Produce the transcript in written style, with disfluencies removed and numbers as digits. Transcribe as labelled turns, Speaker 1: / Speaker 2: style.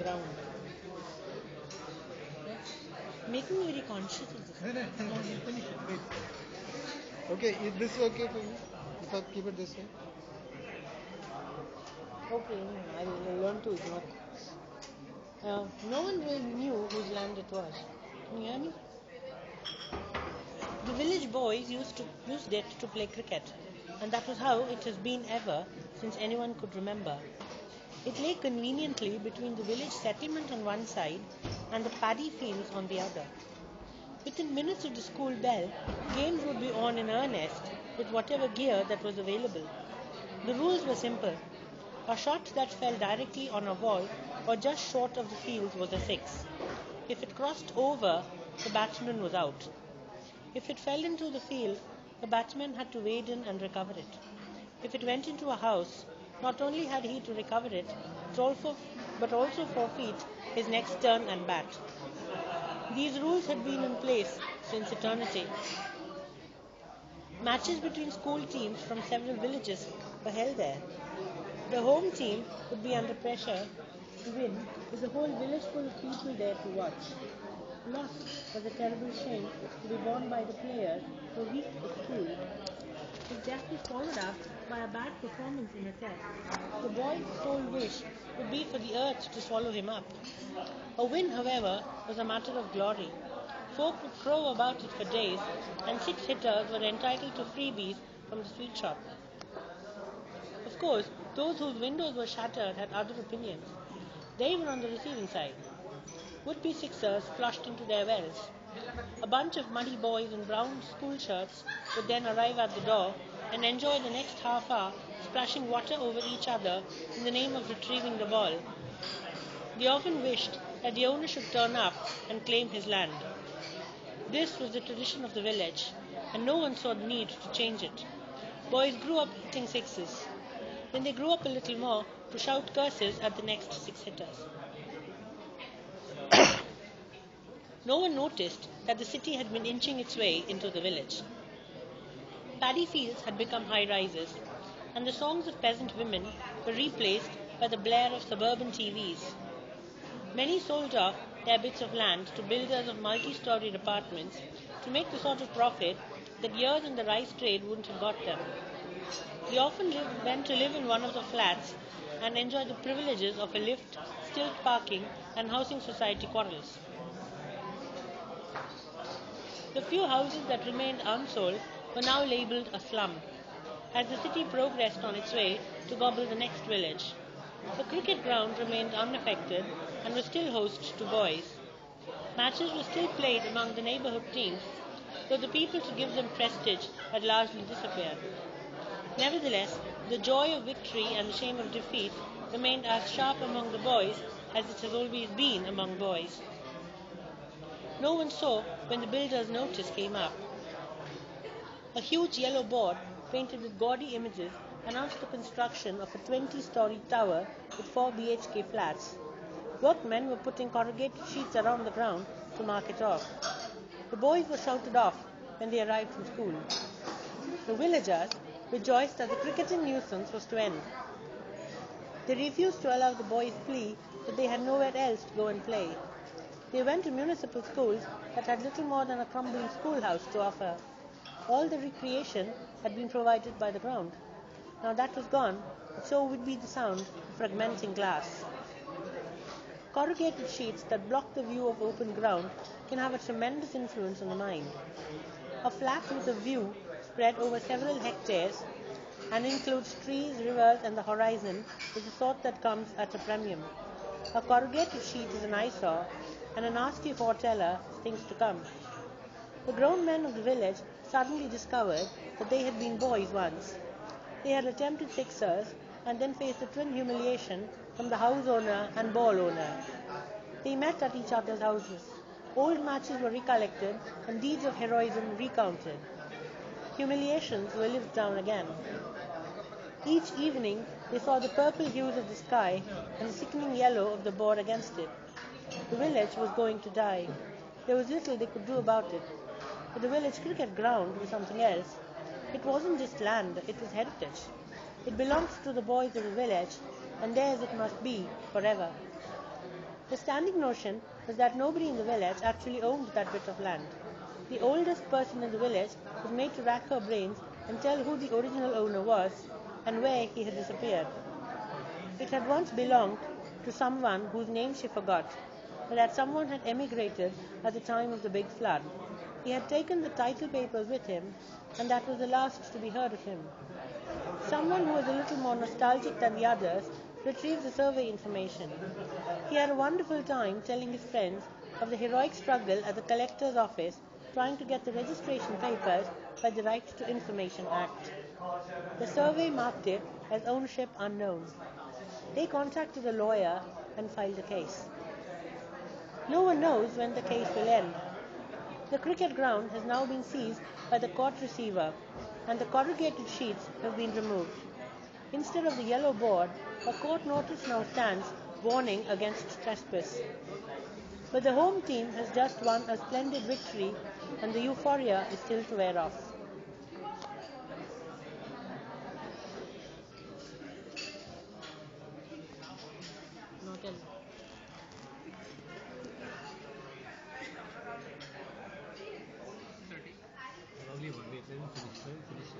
Speaker 1: ground. Making me very conscious of this.
Speaker 2: No, you finish it. Wait. Okay, is this okay for you? If I keep it this way?
Speaker 1: Okay, I'll learn to ignore. No one really knew whose land it was. Can you hear me? The village boys used it to play cricket, and that was how it has been ever since anyone could remember. It lay conveniently between the village settlement on one side and the paddy fields on the other. Within minutes of the school bell, games would be on in earnest with whatever gear that was available. The rules were simple. A shot that fell directly on a wall or just short of the fields was a six. If it crossed over, the batsman was out. If it fell into the field, the batsman had to wade in and recover it. If it went into a house, not only had he to recover it, but also forfeit his next turn and bat. These rules had been in place since eternity. Matches between school teams from several villages were held there. The home team would be under pressure to win with the whole village full of people there to watch. Loss was a terrible shame to be borne by the players who weak at school. His death was followed up by a bad performance in a test. The boy's sole wish would be for the earth to swallow him up. A win, however, was a matter of glory. Folk would crow about it for days, and six hitters were entitled to freebies from the sweet shop. Of course, those whose windows were shattered had other opinions. They were on the receiving side. Would-be sixers flushed into their wells. A bunch of muddy boys in brown school shirts would then arrive at the door and enjoy the next half hour splashing water over each other in the name of retrieving the ball. They often wished that the owner should turn up and claim his land. This was the tradition of the village, and no one saw the need to change it. Boys grew up hitting sixes. Then they grew up a little more to shout curses at the next six hitters. No one noticed that the city had been inching its way into the village. Paddy fields had become high-rises, and the songs of peasant women were replaced by the blare of suburban TVs. Many sold off their bits of land to builders of multi-storied apartments to make the sort of profit that years in the rice trade wouldn't have got them. They often went to live in one of the flats and enjoy the privileges of a lift, stilt parking, and housing society quarrels. The few houses that remained unsold were now labelled a slum, as the city progressed on its way to gobble the next village. The cricket ground remained unaffected and was still host to boys. Matches were still played among the neighbourhood teams, though the people to give them prestige had largely disappeared. Nevertheless, the joy of victory and the shame of defeat remained as sharp among the boys as it has always been among boys. No one saw when the builder's notice came up. A huge yellow board painted with gaudy images announced the construction of a 20-story tower with 4 BHK flats. Workmen were putting corrugated sheets around the ground to mark it off. The boys were shouted off when they arrived from school. The villagers rejoiced that the cricketing nuisance was to end. They refused to allow the boys' plea that they had nowhere else to go and play. They went to municipal schools that had little more than a crumbling schoolhouse to offer. All the recreation had been provided by the ground. Now that was gone, but so would be the sound of fragmenting glass. Corrugated sheets that block the view of open ground can have a tremendous influence on the mind. A flat with a view spread over several hectares and includes trees, rivers, and the horizon is the sort that comes at a premium. A corrugated sheet is an eyesore and a nasty foreteller of things to come. The grown men of the village suddenly discovered that they had been boys once. They had attempted sixers and then faced a twin humiliation from the house owner and ball owner. They met at each other's houses. Old matches were recollected and deeds of heroism recounted. Humiliations were lived down again. Each evening they saw the purple hues of the sky and the sickening yellow of the board against it. The village was going to die. There was little they could do about it. But the village cricket ground was something else. It wasn't just land, it was heritage. It belonged to the boys of the village, and theirs it must be forever. The standing notion was that nobody in the village actually owned that bit of land. The oldest person in the village was made to rack her brains and tell who the original owner was and where he had disappeared. It had once belonged to someone whose name she forgot, but that someone had emigrated at the time of the big flood. He had taken the title papers with him, and that was the last to be heard of him. Someone who was a little more nostalgic than the others retrieved the survey information. He had a wonderful time telling his friends of the heroic struggle at the collector's office trying to get the registration papers by the Right to Information Act. The survey marked it as ownership unknown. They contacted a lawyer and filed a case. No one knows when the case will end. The cricket ground has now been seized by the court receiver, and the corrugated sheets have been removed. Instead of the yellow board, a court notice now stands warning against trespass. But the home team has just won a splendid victory, and the euphoria is still to wear off. Not in.
Speaker 3: Only one way, then finish.